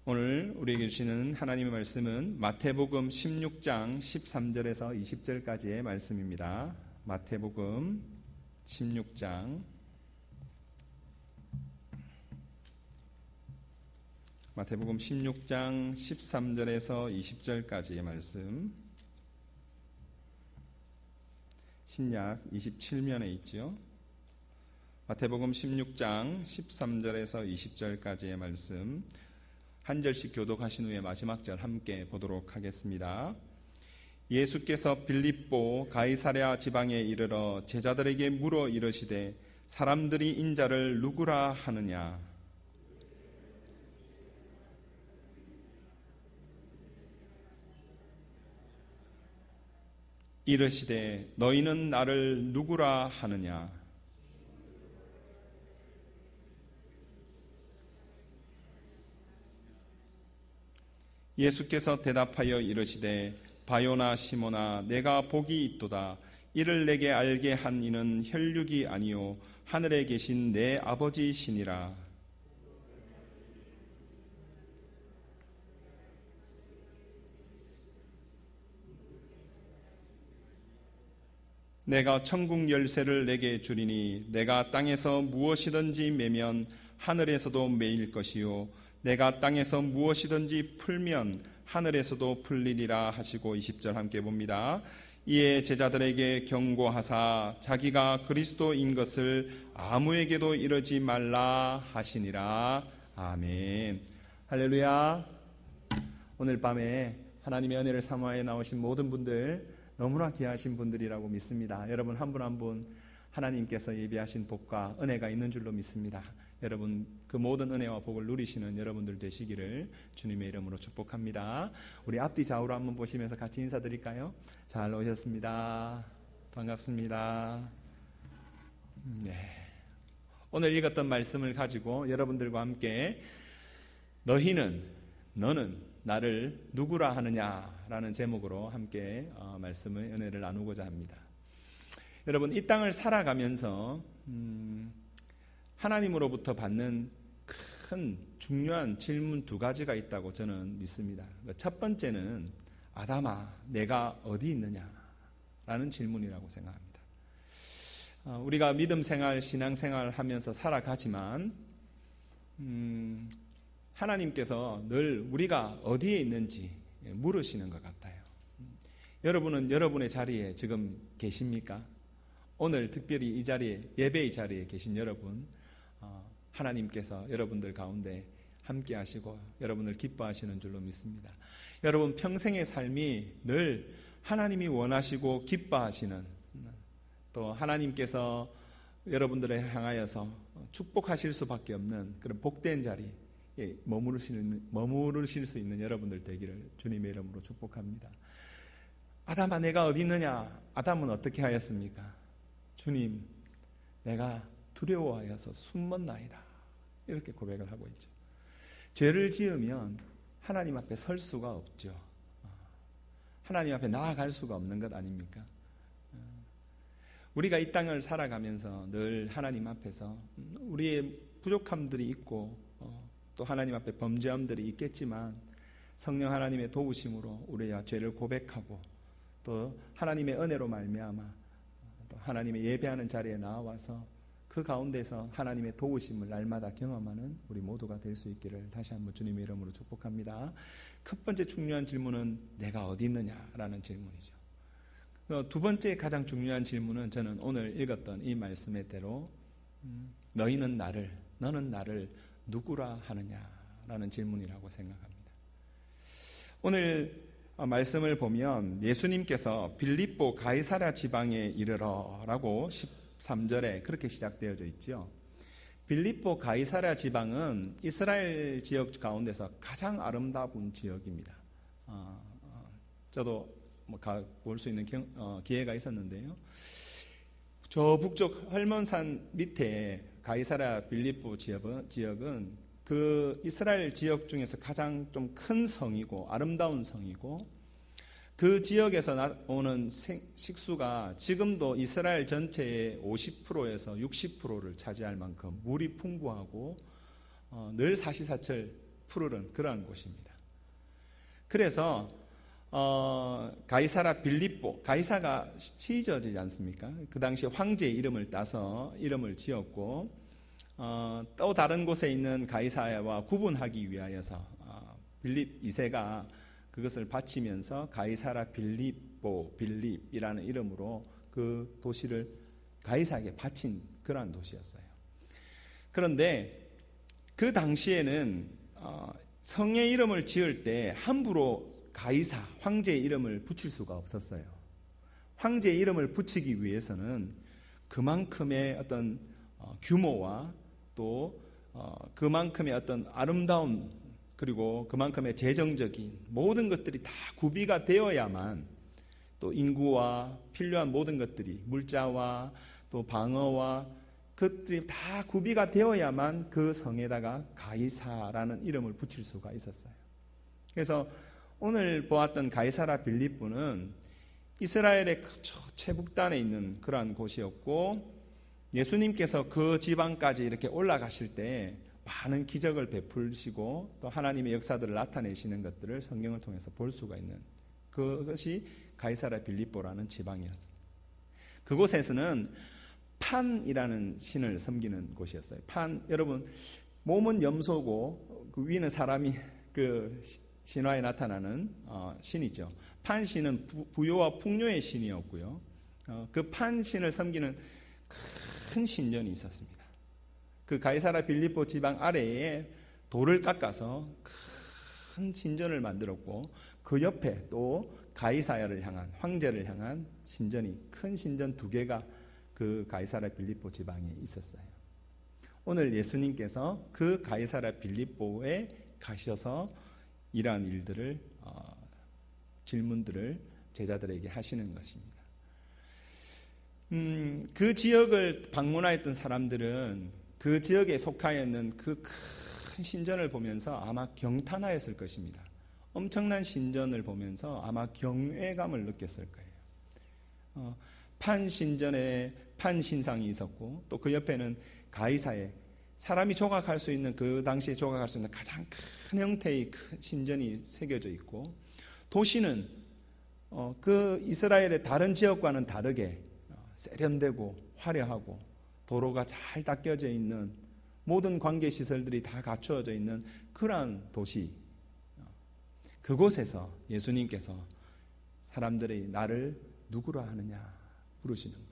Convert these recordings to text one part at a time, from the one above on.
오늘 우리에게 주시는 하나님의 말씀은 마태복음 16장 13절에서 20절까지의 말씀입니다. 마태복음 16장 13절에서 20절까지의 말씀, 신약 27면에 있죠. 마태복음 16장 13절에서 20절까지의 말씀 한 절씩 교독하신 후에 마지막 절 함께 보도록 하겠습니다. 예수께서 빌립보 가이사랴 지방에 이르러 제자들에게 물어 이르시되 사람들이 인자를 누구라 하느냐? 이르시되 너희는 나를 누구라 하느냐? 예수께서 대답하여 이르시되 바요나 시몬아 내가 복이 있도다. 이를 내게 알게 한 이는 혈육이 아니요 하늘에 계신 내 아버지시니라. 내가 천국 열쇠를 내게 주리니 내가 땅에서 무엇이든지 매면 하늘에서도 매일 것이요 내가 땅에서 무엇이든지 풀면 하늘에서도 풀리리라 하시고 20절 함께 봅니다. 이에 제자들에게 경고하사 자기가 그리스도인 것을 아무에게도 이르지 말라 하시니라. 아멘. 할렐루야. 오늘 밤에 하나님의 은혜를 사모하여 나오신 모든 분들 너무나 귀하신 분들이라고 믿습니다. 여러분 한 분 한 분 하나님께서 예비하신 복과 은혜가 있는 줄로 믿습니다. 여러분 그 모든 은혜와 복을 누리시는 여러분들 되시기를 주님의 이름으로 축복합니다. 우리 앞뒤 좌우로 한번 보시면서 같이 인사드릴까요? 잘 오셨습니다. 반갑습니다. 네. 오늘 읽었던 말씀을 가지고 여러분들과 함께 너는 나를 누구라 하느냐라는 제목으로 함께 말씀의 은혜를 나누고자 합니다. 여러분 이 땅을 살아가면서 하나님으로부터 받는 큰 중요한 질문 두 가지가 있다고 저는 믿습니다. 첫 번째는 아담아 내가 어디 있느냐라는 질문이라고 생각합니다. 우리가 믿음 생활, 신앙 생활 하면서 살아가지만 하나님께서 늘 우리가 어디에 있는지 물으시는 것 같아요. 여러분은 여러분의 자리에 지금 계십니까? 오늘 특별히 이 자리에, 예배의 자리에 계신 여러분, 하나님께서 여러분들 가운데 함께 하시고 여러분을 기뻐하시는 줄로 믿습니다. 여러분 평생의 삶이 늘 하나님이 원하시고 기뻐하시는, 또 하나님께서 여러분들을 향하여서 축복하실 수밖에 없는 그런 복된 자리에 머무르실 수 있는 여러분들 되기를 주님의 이름으로 축복합니다. 아담아 내가 어디 있느냐? 아담은 어떻게 하였습니까? 주님 내가 두려워하여서 숨었나이다. 이렇게 고백을 하고 있죠. 죄를 지으면 하나님 앞에 설 수가 없죠. 하나님 앞에 나아갈 수가 없는 것 아닙니까? 우리가 이 땅을 살아가면서 늘 하나님 앞에서 우리의 부족함들이 있고 또 하나님 앞에 범죄함들이 있겠지만 성령 하나님의 도우심으로 우리가 죄를 고백하고 또 하나님의 은혜로 말미암아 또 하나님의 예배하는 자리에 나와서 그 가운데서 하나님의 도우심을 날마다 경험하는 우리 모두가 될 수 있기를 다시 한번 주님의 이름으로 축복합니다. 첫 번째 중요한 질문은 내가 어디 있느냐라는 질문이죠. 두 번째 가장 중요한 질문은 저는 오늘 읽었던 이 말씀의 대로 너는 나를 누구라 하느냐라는 질문이라고 생각합니다. 오늘 말씀을 보면 예수님께서 빌립보 가이사랴 지방에 이르러라고 13절에 그렇게 시작되어져 있죠. 빌립보 가이사랴 지방은 이스라엘 지역 가운데서 가장 아름다운 지역입니다. 저도 볼 수 있는 기회가 있었는데요. 저 북쪽 헐몬산 밑에 가이사랴 빌립보 지역은 그 이스라엘 지역 중에서 가장 좀 큰 성이고 아름다운 성이고 그 지역에서 나오는 식수가 지금도 이스라엘 전체의 50%에서 60%를 차지할 만큼 물이 풍부하고 늘 사시사철 푸르른 그러한 곳입니다. 그래서 가이사라 빌립보, 가이사가 시저지 않습니까? 그 당시 황제의 이름을 따서 이름을 지었고 또 다른 곳에 있는 가이사야와 구분하기 위하여서 빌립 2세가 그것을 바치면서 가이사라 빌립이라는 이름으로 그 도시를 가이사에게 바친 그러한 도시였어요. 그런데 그 당시에는 성의 이름을 지을 때 함부로 가이사, 황제의 이름을 붙일 수가 없었어요. 황제의 이름을 붙이기 위해서는 그만큼의 어떤 규모와 또 그만큼의 어떤 아름다움 그리고 그만큼의 재정적인 모든 것들이 다 구비가 되어야만 또 인구와 필요한 모든 것들이 물자와 또 방어와 그것들이 다 구비가 되어야만 그 성에다가 가이사라는 이름을 붙일 수가 있었어요. 그래서 오늘 보았던 가이사라 빌립보는 이스라엘의 최북단에 있는 그러한 곳이었고 예수님께서 그 지방까지 이렇게 올라가실 때 많은 기적을 베풀시고 또 하나님의 역사들을 나타내시는 것들을 성경을 통해서 볼 수가 있는 그것이 가이사라 빌립보라는 지방이었습니다. 그곳에서는 판이라는 신을 섬기는 곳이었어요. 판, 여러분 몸은 염소고 그 위는 사람이 그 신화에 나타나는 신이죠. 판 신은 부요와 풍요의 신이었고요. 그 판 신을 섬기는 큰 신전이 있었습니다. 그 가이사라 빌립보 지방 아래에 돌을 깎아서 큰 신전을 만들었고 그 옆에 또 가이사야를 향한 황제를 향한 신전이 큰 신전 2개가 그 가이사라 빌립보 지방에 있었어요. 오늘 예수님께서 그 가이사라 빌립보에 가셔서 이러한 일들을 질문들을 제자들에게 하시는 것입니다. 그 지역을 방문하였던 사람들은 그 지역에 속하여 있는 그 큰 신전을 보면서 아마 경탄하였을 것입니다. 엄청난 신전을 보면서 아마 경외감을 느꼈을 거예요. 판신전에 판신상이 있었고 또 그 옆에는 가이사에 사람이 조각할 수 있는 그 당시에 조각할 수 있는 가장 큰 형태의 큰 신전이 새겨져 있고 도시는 그 이스라엘의 다른 지역과는 다르게 세련되고 화려하고 도로가 잘 닦여져 있는 모든 관계시설들이 다 갖추어져 있는 그러한 도시 그곳에서 예수님께서 사람들이 나를 누구라 하느냐 물으시는 거예요.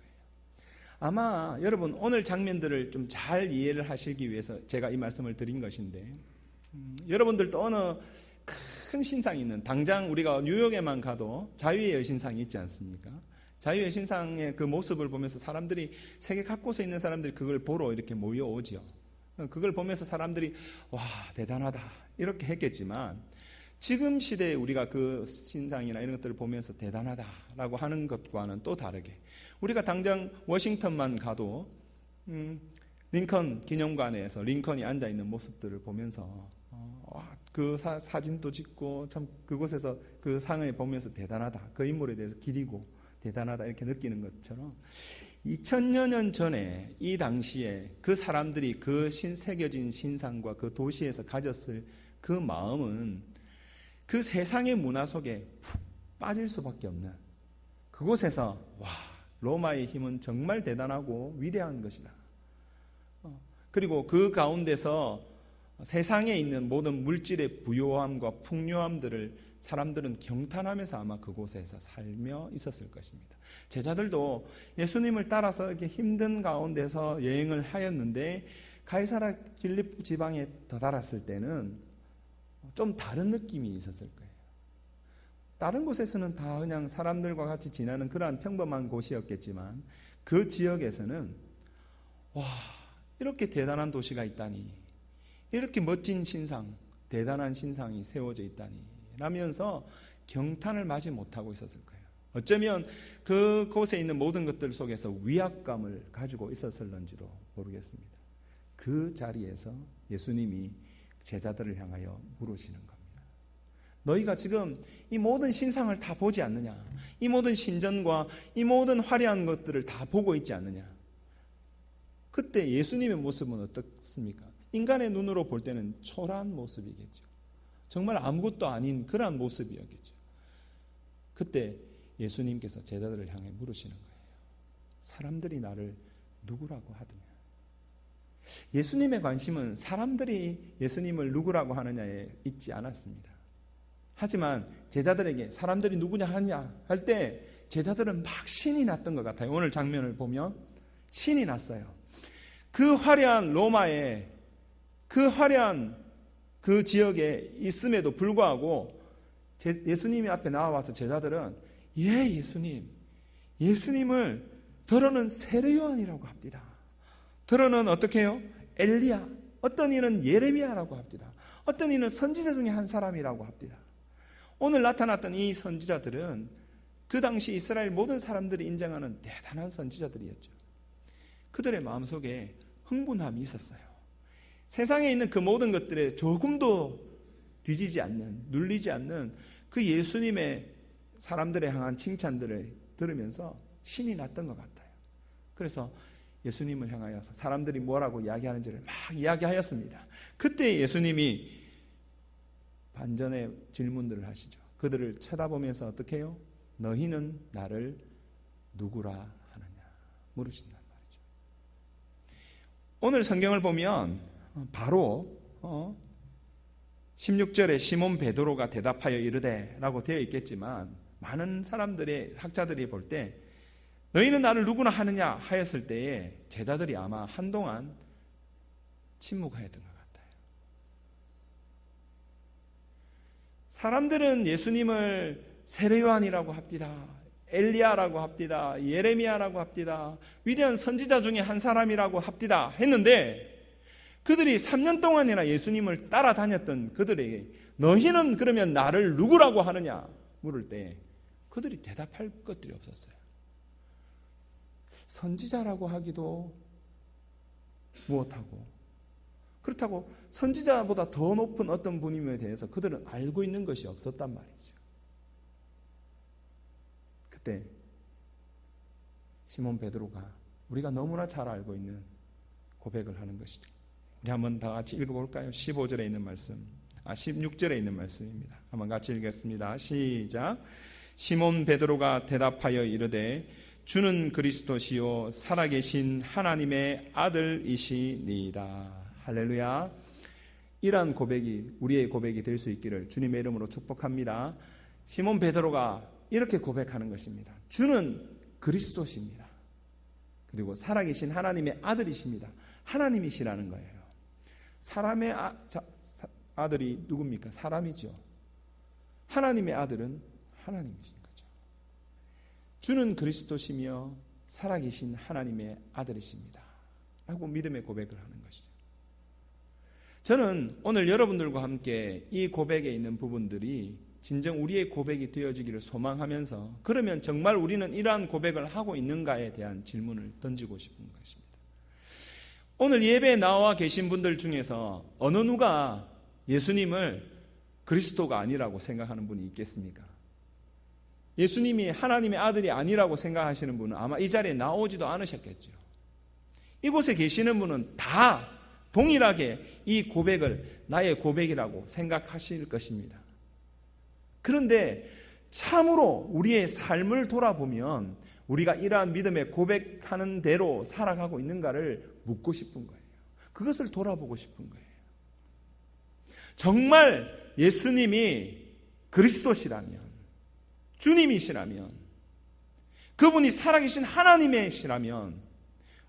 아마 여러분 오늘 장면들을 좀 잘 이해를 하시기 위해서 제가 이 말씀을 드린 것인데 여러분들도 어느 큰 신상이 있는 당장 우리가 뉴욕에만 가도 자유의 여신상이 있지 않습니까? 자유의 신상의 그 모습을 보면서 사람들이 세계 각곳에 있는 사람들이 그걸 보러 이렇게 모여오죠. 그걸 보면서 사람들이 와 대단하다 이렇게 했겠지만 지금 시대에 우리가 그 신상이나 이런 것들을 보면서 대단하다라고 하는 것과는 또 다르게 우리가 당장 워싱턴만 가도 링컨 기념관에서 링컨이 앉아있는 모습들을 보면서 그 사진도 찍고 참 그곳에서 그 상을 보면서 대단하다 그 인물에 대해서 기리고 대단하다 이렇게 느끼는 것처럼 2000여 년 전에 이 당시에 그 사람들이 그 새겨진 신상과 그 도시에서 가졌을 그 마음은 그 세상의 문화 속에 푹 빠질 수밖에 없는 그곳에서 와 로마의 힘은 정말 대단하고 위대한 것이다. 그리고 그 가운데서 세상에 있는 모든 물질의 부요함과 풍요함들을 사람들은 경탄하면서 아마 그곳에서 살며 있었을 것입니다. 제자들도 예수님을 따라서 이렇게 힘든 가운데서 여행을 하였는데 가이사라 빌립보 지방에 도달했을 때는 좀 다른 느낌이 있었을 거예요. 다른 곳에서는 다 그냥 사람들과 같이 지나는 그러한 평범한 곳이었겠지만 그 지역에서는 와 이렇게 대단한 도시가 있다니 이렇게 멋진 신상 대단한 신상이 세워져 있다니 라면서 경탄을 마지 못하고 있었을 거예요. 어쩌면 그곳에 있는 모든 것들 속에서 위압감을 가지고 있었을런지도 모르겠습니다. 그 자리에서 예수님이 제자들을 향하여 물으시는 겁니다. 너희가 지금 이 모든 신상을 다 보지 않느냐? 이 모든 신전과 이 모든 화려한 것들을 다 보고 있지 않느냐? 그때 예수님의 모습은 어떻습니까? 인간의 눈으로 볼 때는 초라한 모습이겠죠. 정말 아무것도 아닌 그러한 모습이었겠죠. 그때 예수님께서 제자들을 향해 물으시는 거예요. 사람들이 나를 누구라고 하느냐? 예수님의 관심은 사람들이 예수님을 누구라고 하느냐에 있지 않았습니다. 하지만 제자들에게 사람들이 누구냐 하느냐 할 때 제자들은 막 신이 났던 것 같아요. 오늘 장면을 보면 신이 났어요. 그 화려한 로마에, 그 화려한 그 지역에 있음에도 불구하고 예수님이 앞에 나와서 제자들은 예수님을 더러는 세례 요한이라고 합니다. 더러는 어떻게 해요? 엘리야, 어떤 이는 예레미야라고 합니다. 어떤 이는 선지자 중에 한 사람이라고 합니다. 오늘 나타났던 이 선지자들은 그 당시 이스라엘 모든 사람들이 인정하는 대단한 선지자들이었죠. 그들의 마음속에 흥분함이 있었어요. 세상에 있는 그 모든 것들에 조금도 뒤지지 않는, 눌리지 않는 그 예수님의 사람들에 향한 칭찬들을 들으면서 신이 났던 것 같아요. 그래서 예수님을 향하여서 사람들이 뭐라고 이야기하는지를 막 이야기하였습니다. 그때 예수님이 반전의 질문들을 하시죠. 그들을 쳐다보면서 어떻게 해요? 너희는 나를 누구라 하느냐 물으신단 말이죠. 오늘 성경을 보면 바로 16절에 시몬 베드로가 대답하여 이르되 라고 되어 있겠지만 많은 사람들의 학자들이 볼 때 너희는 나를 누구나 하느냐 하였을 때에 제자들이 아마 한동안 침묵하였던 것 같아요. 사람들은 예수님을 세례 요한이라고 합디다, 엘리야라고 합디다, 예레미야라고 합디다, 위대한 선지자 중에 한 사람이라고 합디다 했는데 그들이 3년 동안이나 예수님을 따라다녔던 그들에게 너희는 그러면 나를 누구라고 하느냐 물을 때 그들이 대답할 것들이 없었어요. 선지자라고 하기도 무엇하고 그렇다고 선지자보다 더 높은 어떤 분임에 대해서 그들은 알고 있는 것이 없었단 말이죠. 그때 시몬 베드로가 우리가 너무나 잘 알고 있는 고백을 하는 것이죠. 우리 한번 다 같이 읽어볼까요? 15절에 있는 말씀, 16절에 있는 말씀입니다. 한번 같이 읽겠습니다. 시작. 시몬 베드로가 대답하여 이르되 주는 그리스도시요 살아계신 하나님의 아들이시니이다. 할렐루야. 이러한 고백이 우리의 고백이 될 수 있기를 주님의 이름으로 축복합니다. 시몬 베드로가 이렇게 고백하는 것입니다. 주는 그리스도십니다. 그리고 살아계신 하나님의 아들이십니다. 하나님이시라는 거예요. 사람의 아들이 누굽니까? 사람이죠. 하나님의 아들은 하나님이신 거죠. 주는 그리스도시며 살아계신 하나님의 아들이십니다. 라고 믿음의 고백을 하는 것이죠. 저는 오늘 여러분들과 함께 이 고백에 있는 부분들이 진정 우리의 고백이 되어지기를 소망하면서 그러면 정말 우리는 이러한 고백을 하고 있는가에 대한 질문을 던지고 싶은 것입니다. 오늘 예배에 나와 계신 분들 중에서 어느 누가 예수님을 그리스도가 아니라고 생각하는 분이 있겠습니까? 예수님이 하나님의 아들이 아니라고 생각하시는 분은 아마 이 자리에 나오지도 않으셨겠죠. 이곳에 계시는 분은 다 동일하게 이 고백을 나의 고백이라고 생각하실 것입니다. 그런데 참으로 우리의 삶을 돌아보면 우리가 이러한 믿음의 고백하는 대로 살아가고 있는가를 묻고 싶은 거예요. 그것을 돌아보고 싶은 거예요. 정말 예수님이 그리스도시라면, 주님이시라면, 그분이 살아계신 하나님이시라면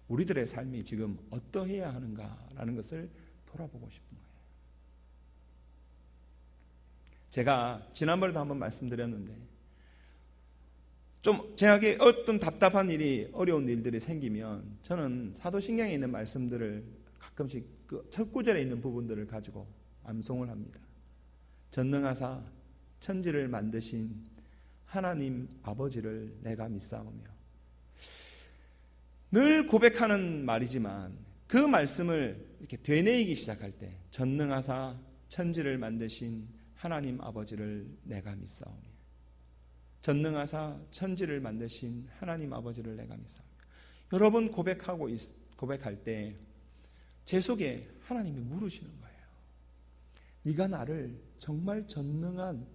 우리들의 삶이 지금 어떠해야 하는가라는 것을 돌아보고 싶은 거예요. 제가 지난번에도 한번 말씀드렸는데 좀 제게 어떤 답답한 일이 어려운 일들이 생기면 저는 사도신경에 있는 말씀들을 가끔씩 그 첫 구절에 있는 부분들을 가지고 암송을 합니다. 전능하사 천지를 만드신 하나님 아버지를 내가 믿사오며, 늘 고백하는 말이지만 그 말씀을 이렇게 되뇌이기 시작할 때 전능하사 천지를 만드신 하나님 아버지를 내가 믿사오며, 전능하사 천지를 만드신 하나님 아버지를 내가 믿사오며. 여러 번 고백할 때 제 속에 하나님이 물으시는 거예요. 네가 나를 정말 전능한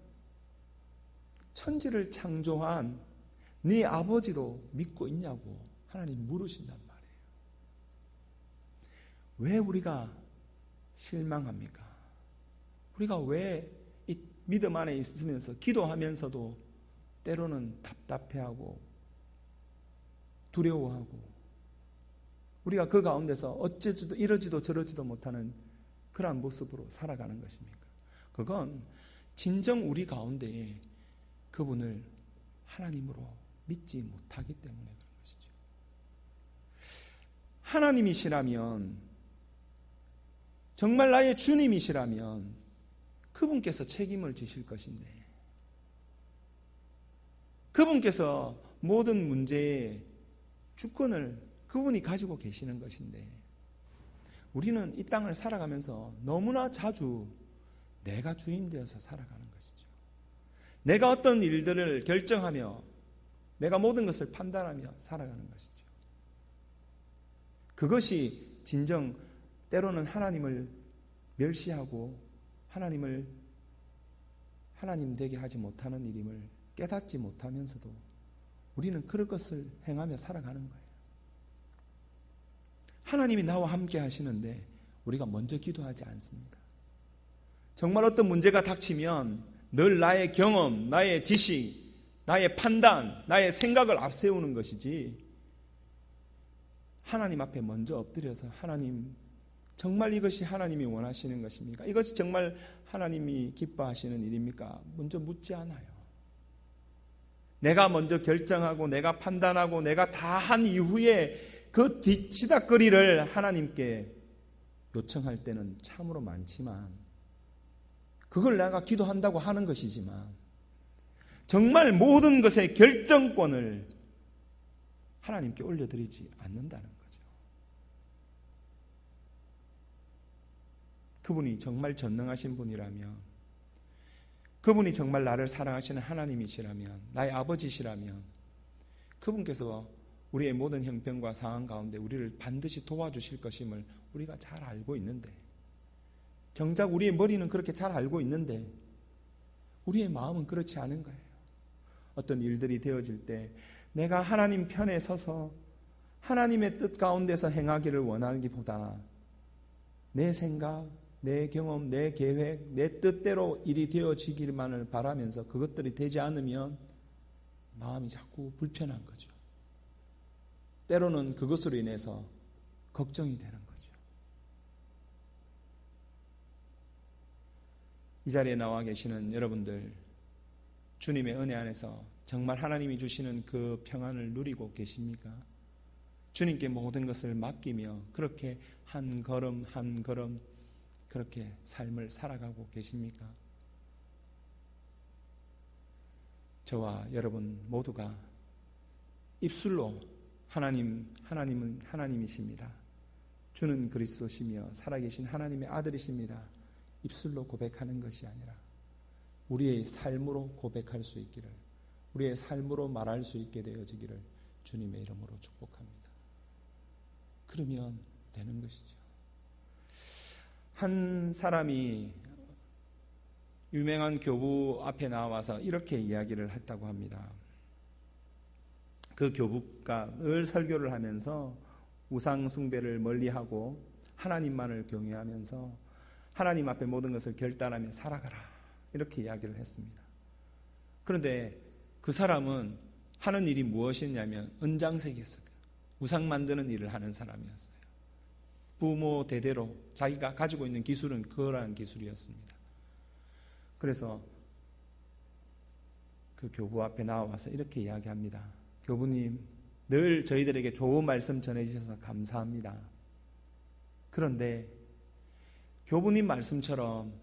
천지를 창조한 네 아버지로 믿고 있냐고 하나님 물으신단 말이에요. 왜 우리가 실망합니까? 우리가 왜 이 믿음 안에 있으면서 기도하면서도 때로는 답답해하고 두려워하고 우리가 그 가운데서 어째지도 이러지도 저러지도 못하는 그러한 모습으로 살아가는 것입니까? 그건 진정 우리 가운데에 그분을 하나님으로 믿지 못하기 때문에 그런 것이죠. 하나님이시라면, 정말 나의 주님이시라면 그분께서 책임을 지실 것인데, 그분께서 모든 문제의 주권을 그분이 가지고 계시는 것인데, 우리는 이 땅을 살아가면서 너무나 자주 내가 주인 되어서 살아가는 것이죠. 내가 어떤 일들을 결정하며 내가 모든 것을 판단하며 살아가는 것이죠. 그것이 진정 때로는 하나님을 멸시하고 하나님을 하나님 되게 하지 못하는 일임을 깨닫지 못하면서도 우리는 그럴 것을 행하며 살아가는 거예요. 하나님이 나와 함께 하시는데 우리가 먼저 기도하지 않습니다. 정말 어떤 문제가 닥치면 늘 나의 경험, 나의 지식, 나의 판단, 나의 생각을 앞세우는 것이지, 하나님 앞에 먼저 엎드려서 하나님, 정말 이것이 하나님이 원하시는 것입니까? 이것이 정말 하나님이 기뻐하시는 일입니까? 먼저 묻지 않아요. 내가 먼저 결정하고 내가 판단하고 내가 다 한 이후에 그 뒤치다거리를 하나님께 요청할 때는 참으로 많지만, 그걸 내가 기도한다고 하는 것이지만 정말 모든 것의 결정권을 하나님께 올려드리지 않는다는 거죠. 그분이 정말 전능하신 분이라면, 그분이 정말 나를 사랑하시는 하나님이시라면, 나의 아버지시라면 그분께서 우리의 모든 형편과 상황 가운데 우리를 반드시 도와주실 것임을 우리가 잘 알고 있는데, 정작 우리의 머리는 그렇게 잘 알고 있는데 우리의 마음은 그렇지 않은 거예요. 어떤 일들이 되어질 때 내가 하나님 편에 서서 하나님의 뜻 가운데서 행하기를 원하기보다 내 생각, 내 경험, 내 계획, 내 뜻대로 일이 되어지기만을 바라면서 그것들이 되지 않으면 마음이 자꾸 불편한 거죠. 때로는 그것으로 인해서 걱정이 되는 거죠. 이 자리에 나와 계시는 여러분들, 주님의 은혜 안에서 정말 하나님이 주시는 그 평안을 누리고 계십니까? 주님께 모든 것을 맡기며 그렇게 한 걸음 한 걸음 그렇게 삶을 살아가고 계십니까? 저와 여러분 모두가 입술로 하나님은 하나님이십니다, 주는 그리스도시며 살아계신 하나님의 아들이십니다, 입술로 고백하는 것이 아니라 우리의 삶으로 고백할 수 있기를, 우리의 삶으로 말할 수 있게 되어지기를 주님의 이름으로 축복합니다. 그러면 되는 것이죠. 한 사람이 유명한 교부 앞에 나와서 이렇게 이야기를 했다고 합니다. 그 교부가 늘 설교를 하면서 우상 숭배를 멀리하고 하나님만을 경외하면서 하나님 앞에 모든 것을 결단하며 살아가라, 이렇게 이야기를 했습니다. 그런데 그 사람은 하는 일이 무엇이냐면 은장색이었어요. 우상 만드는 일을 하는 사람이었어요. 부모 대대로 자기가 가지고 있는 기술은 그러한 기술이었습니다. 그래서 그 교부 앞에 나와서 이렇게 이야기합니다. 교부님, 늘 저희들에게 좋은 말씀 전해주셔서 감사합니다. 그런데 교부님 말씀처럼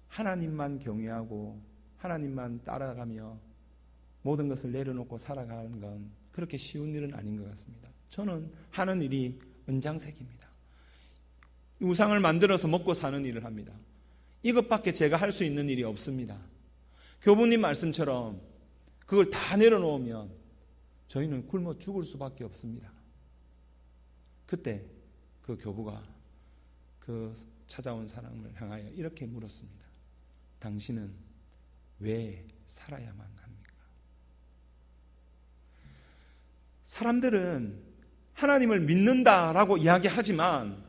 하나님만 경외하고 하나님만 따라가며 모든 것을 내려놓고 살아가는 건 그렇게 쉬운 일은 아닌 것 같습니다. 저는 하는 일이 은장색입니다. 우상을 만들어서 먹고 사는 일을 합니다. 이것밖에 제가 할 수 있는 일이 없습니다. 교부님 말씀처럼 그걸 다 내려놓으면 저희는 굶어 죽을 수밖에 없습니다. 그때 그 교부가 그 찾아온 사람을 향하여 이렇게 물었습니다. 당신은 왜 살아야만 합니까? 사람들은 하나님을 믿는다라고 이야기하지만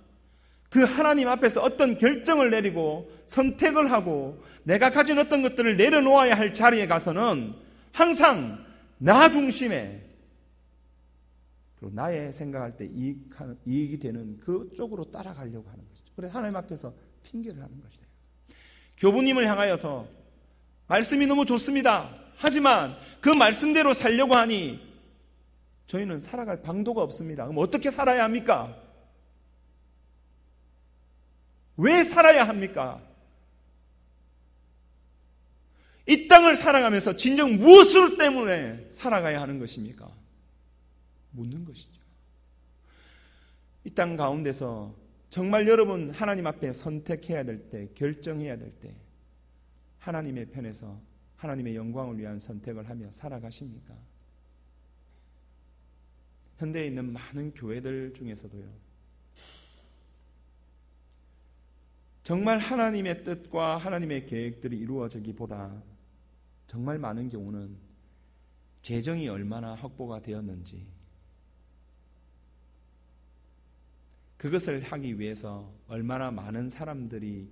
그 하나님 앞에서 어떤 결정을 내리고 선택을 하고 내가 가진 어떤 것들을 내려놓아야 할 자리에 가서는 항상 나 중심에 그리고 나의 생각할 때 이익이 되는 그쪽으로 따라가려고 하는 것이죠. 그래서 하나님 앞에서 핑계를 하는 것이에요. 교부님을 향하여서 말씀이 너무 좋습니다. 하지만 그 말씀대로 살려고 하니 저희는 살아갈 방도가 없습니다. 그럼 어떻게 살아야 합니까? 왜 살아야 합니까? 이 땅을 살아가면서 진정 무엇을 때문에 살아가야 하는 것입니까? 묻는 것이죠. 이 땅 가운데서 정말 여러분 하나님 앞에 선택해야 될 때, 결정해야 될 때 하나님의 편에서 하나님의 영광을 위한 선택을 하며 살아가십니까? 현대에 있는 많은 교회들 중에서도요, 정말 하나님의 뜻과 하나님의 계획들이 이루어지기보다 정말 많은 경우는 재정이 얼마나 확보가 되었는지, 그것을 하기 위해서 얼마나 많은 사람들이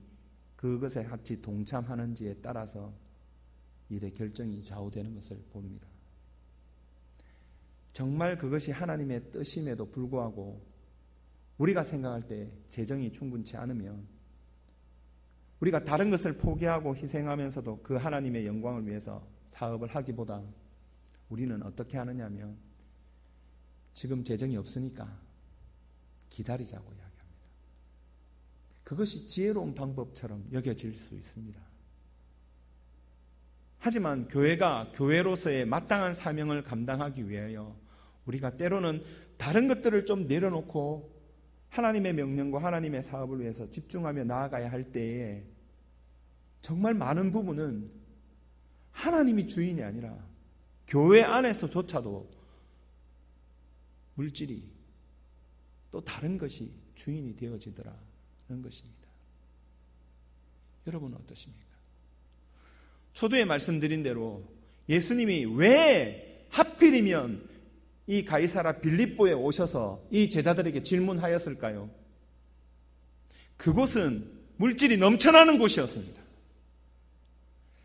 그것에 같이 동참하는지에 따라서 일의 결정이 좌우되는 것을 봅니다. 정말 그것이 하나님의 뜻임에도 불구하고 우리가 생각할 때 재정이 충분치 않으면 우리가 다른 것을 포기하고 희생하면서도 그 하나님의 영광을 위해서 사업을 하기보다 우리는 어떻게 하느냐면 지금 재정이 없으니까 기다리자고 이야기합니다. 그것이 지혜로운 방법처럼 여겨질 수 있습니다. 하지만 교회가 교회로서의 마땅한 사명을 감당하기 위하여 우리가 때로는 다른 것들을 좀 내려놓고 하나님의 명령과 하나님의 사업을 위해서 집중하며 나아가야 할 때에 정말 많은 부분은 하나님이 주인이 아니라 교회 안에서조차도 물질이 또 다른 것이 주인이 되어지더라는 것입니다. 여러분은 어떠십니까? 초두에 말씀드린 대로 예수님이 왜 하필이면 이 가이사라 빌립보에 오셔서 이 제자들에게 질문하였을까요? 그곳은 물질이 넘쳐나는 곳이었습니다.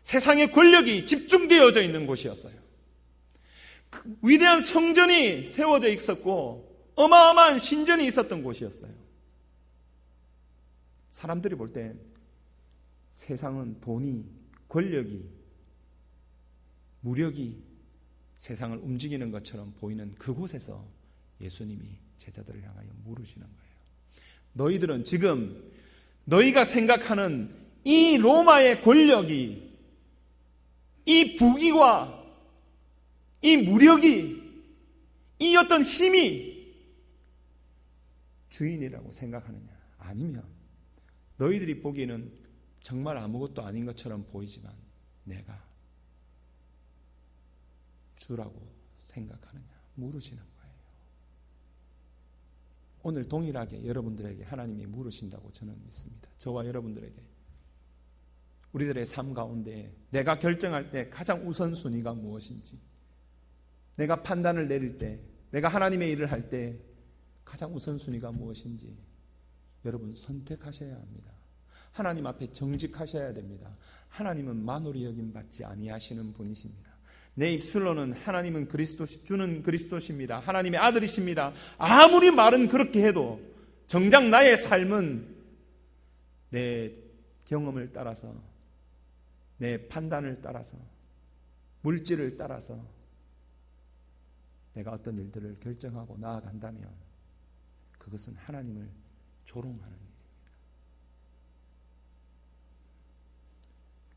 세상의 권력이 집중되어져 있는 곳이었어요. 위대한 성전이 세워져 있었고 어마어마한 신전이 있었던 곳이었어요. 사람들이 볼 땐 세상은 돈이, 권력이, 무력이 세상을 움직이는 것처럼 보이는 그곳에서 예수님이 제자들을 향하여 물으시는 거예요. 너희들은 지금 너희가 생각하는 이 로마의 권력이, 이 부귀와 이 무력이, 이 어떤 힘이 주인이라고 생각하느냐? 아니면 너희들이 보기에는 정말 아무것도 아닌 것처럼 보이지만 내가 주라고 생각하느냐? 물으시는 거예요. 오늘 동일하게 여러분들에게 하나님이 물으신다고 저는 믿습니다. 저와 여러분들에게 우리들의 삶 가운데 내가 결정할 때 가장 우선순위가 무엇인지, 내가 판단을 내릴 때, 내가 하나님의 일을 할 때 가장 우선순위가 무엇인지 여러분 선택하셔야 합니다. 하나님 앞에 정직하셔야 됩니다. 하나님은 만홀히 여김받지 아니하시는 분이십니다. 내 입술로는 하나님은 주는 그리스도십니다. 하나님의 아들이십니다. 아무리 말은 그렇게 해도 정작 나의 삶은 내 경험을 따라서, 내 판단을 따라서, 물질을 따라서 내가 어떤 일들을 결정하고 나아간다면 그것은 하나님을 조롱하는 일입니다.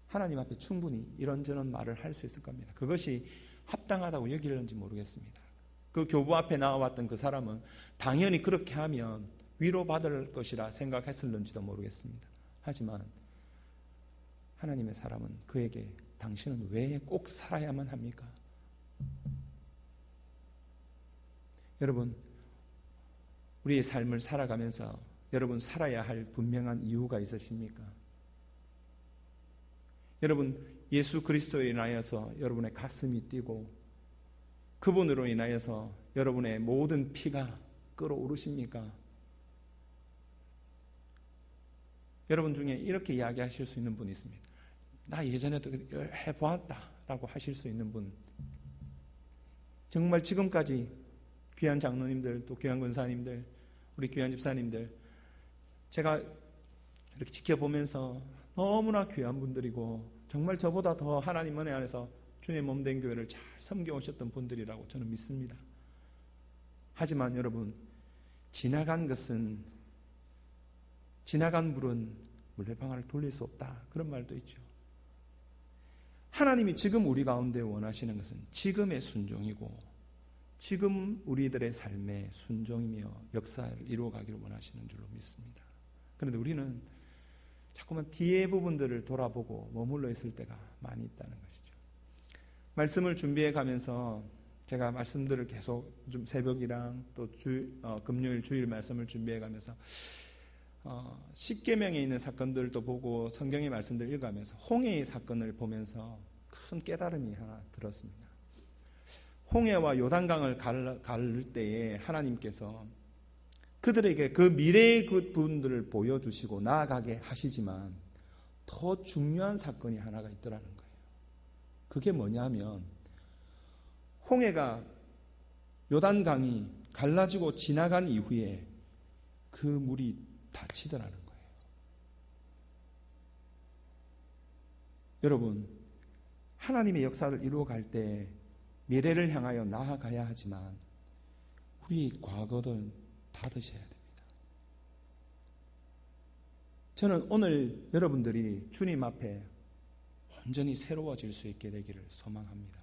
하나님 앞에 충분히 이런저런 말을 할 수 있을 겁니다. 그것이 합당하다고 여기는지 모르겠습니다. 그 교부 앞에 나와왔던 그 사람은 당연히 그렇게 하면 위로받을 것이라 생각했을는지도 모르겠습니다. 하지만 하나님의 사람은 그에게 당신은 왜 꼭 살아야만 합니까? 여러분, 우리의 삶을 살아가면서 여러분 살아야 할 분명한 이유가 있으십니까? 여러분 예수 그리스도에 인하여서 여러분의 가슴이 뛰고 그분으로 인하여서 여러분의 모든 피가 끓어오르십니까? 여러분 중에 이렇게 이야기하실 수 있는 분이 있습니다. 나 예전에도 해보았다 라고 하실 수 있는 분, 정말 지금까지 귀한 장로님들, 또 귀한 권사님들, 우리 귀한 집사님들, 제가 이렇게 지켜보면서 너무나 귀한 분들이고 정말 저보다 더 하나님 은혜 안에서 주의 몸된 교회를 잘 섬겨오셨던 분들이라고 저는 믿습니다. 하지만 여러분, 지나간 물은 물레방아를 돌릴 수 없다, 그런 말도 있죠. 하나님이 지금 우리 가운데 원하시는 것은 지금의 순종이고 지금 우리들의 삶의 순종이며 역사를 이루어가기를 원하시는 줄로 믿습니다. 그런데 우리는 자꾸만 뒤의 부분들을 돌아보고 머물러 있을 때가 많이 있다는 것이죠. 말씀을 준비해 가면서 제가 말씀들을 계속 좀 새벽이랑 또 금요일 주일 말씀을 준비해 가면서 십계명에 있는 사건들도 보고 성경의 말씀들을 읽어가면서 홍해의 사건을 보면서 큰 깨달음이 하나 들었습니다. 홍해와 요단강을 가를 때에 하나님께서 그들에게 그 미래의 그 부분들을 보여주시고 나아가게 하시지만 더 중요한 사건이 하나가 있더라는 거예요. 그게 뭐냐면 홍해가 요단강이 갈라지고 지나간 이후에 그 물이 닫히더라는 거예요. 여러분, 하나님의 역사를 이루어갈 때 미래를 향하여 나아가야 하지만 우리 과거는 닫으셔야 됩니다. 저는 오늘 여러분들이 주님 앞에 완전히 새로워질 수 있게 되기를 소망합니다.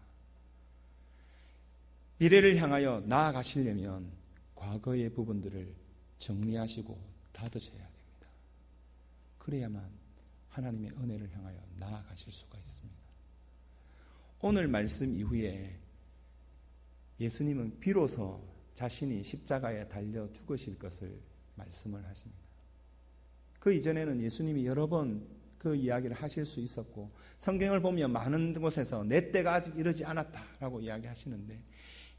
미래를 향하여 나아가시려면 과거의 부분들을 정리하시고 닫으셔야 됩니다. 그래야만 하나님의 은혜를 향하여 나아가실 수가 있습니다. 오늘 말씀 이후에 예수님은 비로소 자신이 십자가에 달려 죽으실 것을 말씀을 하십니다. 그 이전에는 예수님이 여러 번 그 이야기를 하실 수 있었고 성경을 보면 많은 곳에서 내 때가 아직 이르지 않았다라고 이야기하시는데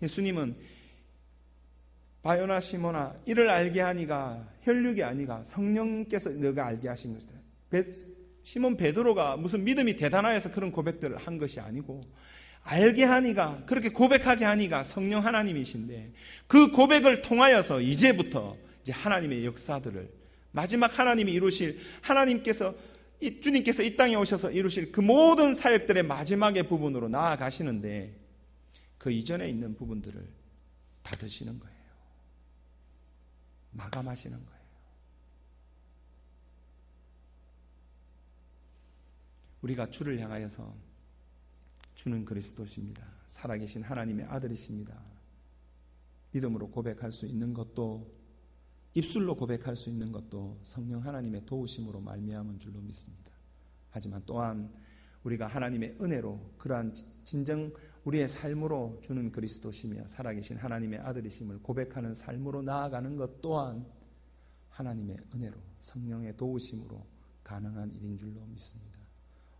예수님은 바요나 시몬아 이를 알게 하니가 혈육이 아니가 성령께서 너가 알게 하신 것이다. 시몬 베드로가 무슨 믿음이 대단하여서 그런 고백들을 한 것이 아니고 알게 하니가, 그렇게 고백하게 하니가 성령 하나님이신데 그 고백을 통하여서 이제부터 이제 하나님의 역사들을 마지막 하나님이 이루실, 주님께서 이 땅에 오셔서 이루실 그 모든 사역들의 마지막의 부분으로 나아가시는데 그 이전에 있는 부분들을 닫으시는 거예요. 마감하시는 거예요. 우리가 주를 향하여서 주는 그리스도십니다. 살아계신 하나님의 아들이십니다. 믿음으로 고백할 수 있는 것도 입술로 고백할 수 있는 것도 성령 하나님의 도우심으로 말미암은 줄로 믿습니다. 하지만 또한 우리가 하나님의 은혜로 그러한 진정 우리의 삶으로 주는 그리스도시며 살아계신 하나님의 아들이심을 고백하는 삶으로 나아가는 것 또한 하나님의 은혜로 성령의 도우심으로 가능한 일인 줄로 믿습니다.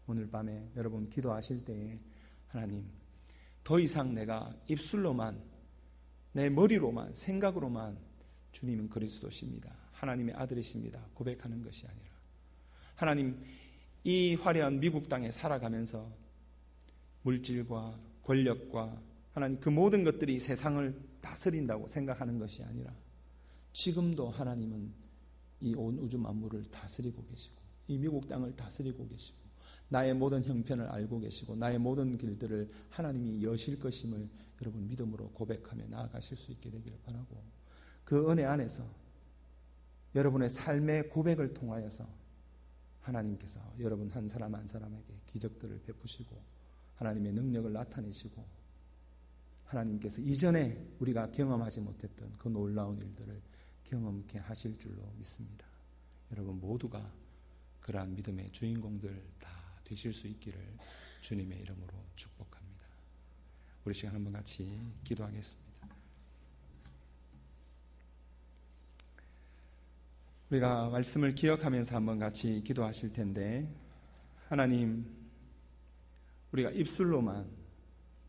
오늘 밤에 여러분 기도하실 때에 하나님, 더 이상 내가 입술로만 내 머리로만 생각으로만 주님은 그리스도십니다, 하나님의 아들이십니다 고백하는 것이 아니라 하나님, 이 화려한 미국 땅에 살아가면서 물질과 권력과 하나님 그 모든 것들이 세상을 다스린다고 생각하는 것이 아니라 지금도 하나님은 이 온 우주 만물을 다스리고 계시고 이 미국 땅을 다스리고 계시고 나의 모든 형편을 알고 계시고 나의 모든 길들을 하나님이 여실 것임을 여러분 믿음으로 고백하며 나아가실 수 있게 되기를 바라고, 그 은혜 안에서 여러분의 삶의 고백을 통하여서 하나님께서 여러분 한 사람 한 사람에게 기적들을 베푸시고 하나님의 능력을 나타내시고 하나님께서 이전에 우리가 경험하지 못했던 그 놀라운 일들을 경험케 하실 줄로 믿습니다. 여러분 모두가 그러한 믿음의 주인공들 다 되실 수 있기를 주님의 이름으로 축복합니다. 우리 시간 한번 같이 기도하겠습니다. 우리가 말씀을 기억하면서 한번 같이 기도하실 텐데, 하나님, 우리가 입술로만,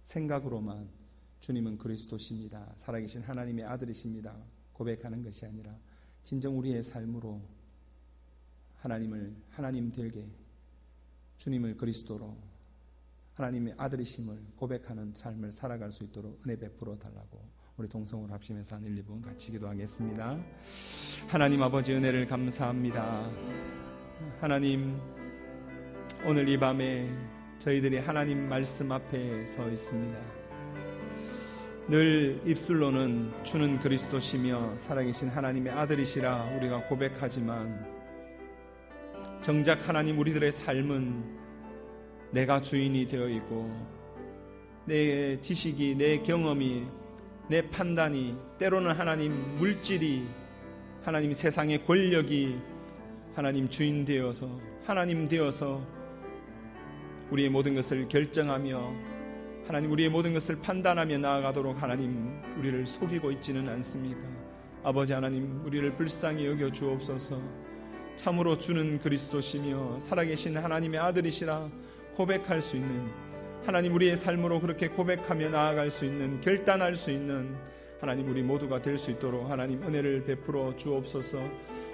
생각으로만 주님은 그리스도십니다, 살아계신 하나님의 아들이십니다 고백하는 것이 아니라 진정 우리의 삶으로 하나님을 하나님 되게, 주님을 그리스도로 하나님의 아들이심을 고백하는 삶을 살아갈 수 있도록 은혜 베풀어 달라고 우리 동성으로 합심해서 한 1, 2분 같이 기도하겠습니다. 하나님 아버지, 은혜를 감사합니다. 하나님, 오늘 이 밤에 저희들이 하나님 말씀 앞에 서 있습니다. 늘 입술로는 주는 그리스도시며 살아계신 하나님의 아들이시라 우리가 고백하지만, 정작 하나님, 우리들의 삶은 내가 주인이 되어 있고 내 지식이, 내 경험이, 내 판단이, 때로는 하나님 물질이, 하나님 세상의 권력이 하나님 주인 되어서, 하나님 되어서 우리의 모든 것을 결정하며 하나님 우리의 모든 것을 판단하며 나아가도록 하나님 우리를 속이고 있지는 않습니까? 아버지 하나님, 우리를 불쌍히 여겨 주옵소서. 참으로 주는 그리스도시며 살아계신 하나님의 아들이시라 고백할 수 있는, 하나님 우리의 삶으로 그렇게 고백하며 나아갈 수 있는, 결단할 수 있는 하나님 우리 모두가 될 수 있도록 하나님 은혜를 베풀어 주옵소서.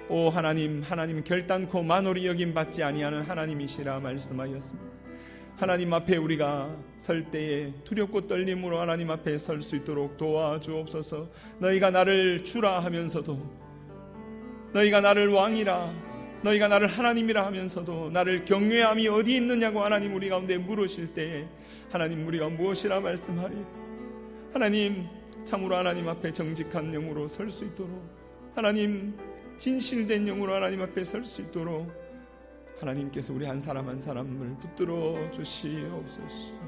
오 하나님, 하나님 결단코 만홀히 여김 받지 아니하는 하나님이시라 말씀하였습니다. 하나님 앞에 우리가 설 때에 두렵고 떨림으로 하나님 앞에 설 수 있도록 도와주옵소서. 너희가 나를 주라 하면서도, 너희가 나를 왕이라, 너희가 나를 하나님이라 하면서도 나를 경외함이 어디 있느냐고 하나님 우리 가운데 물으실 때에 하나님 우리가 무엇이라 말씀하리? 하나님, 참으로 하나님 앞에 정직한 영으로 설 수 있도록, 하나님 진실된 영으로 하나님 앞에 설 수 있도록 하나님께서 우리 한 사람 한 사람을 붙들어 주시옵소서.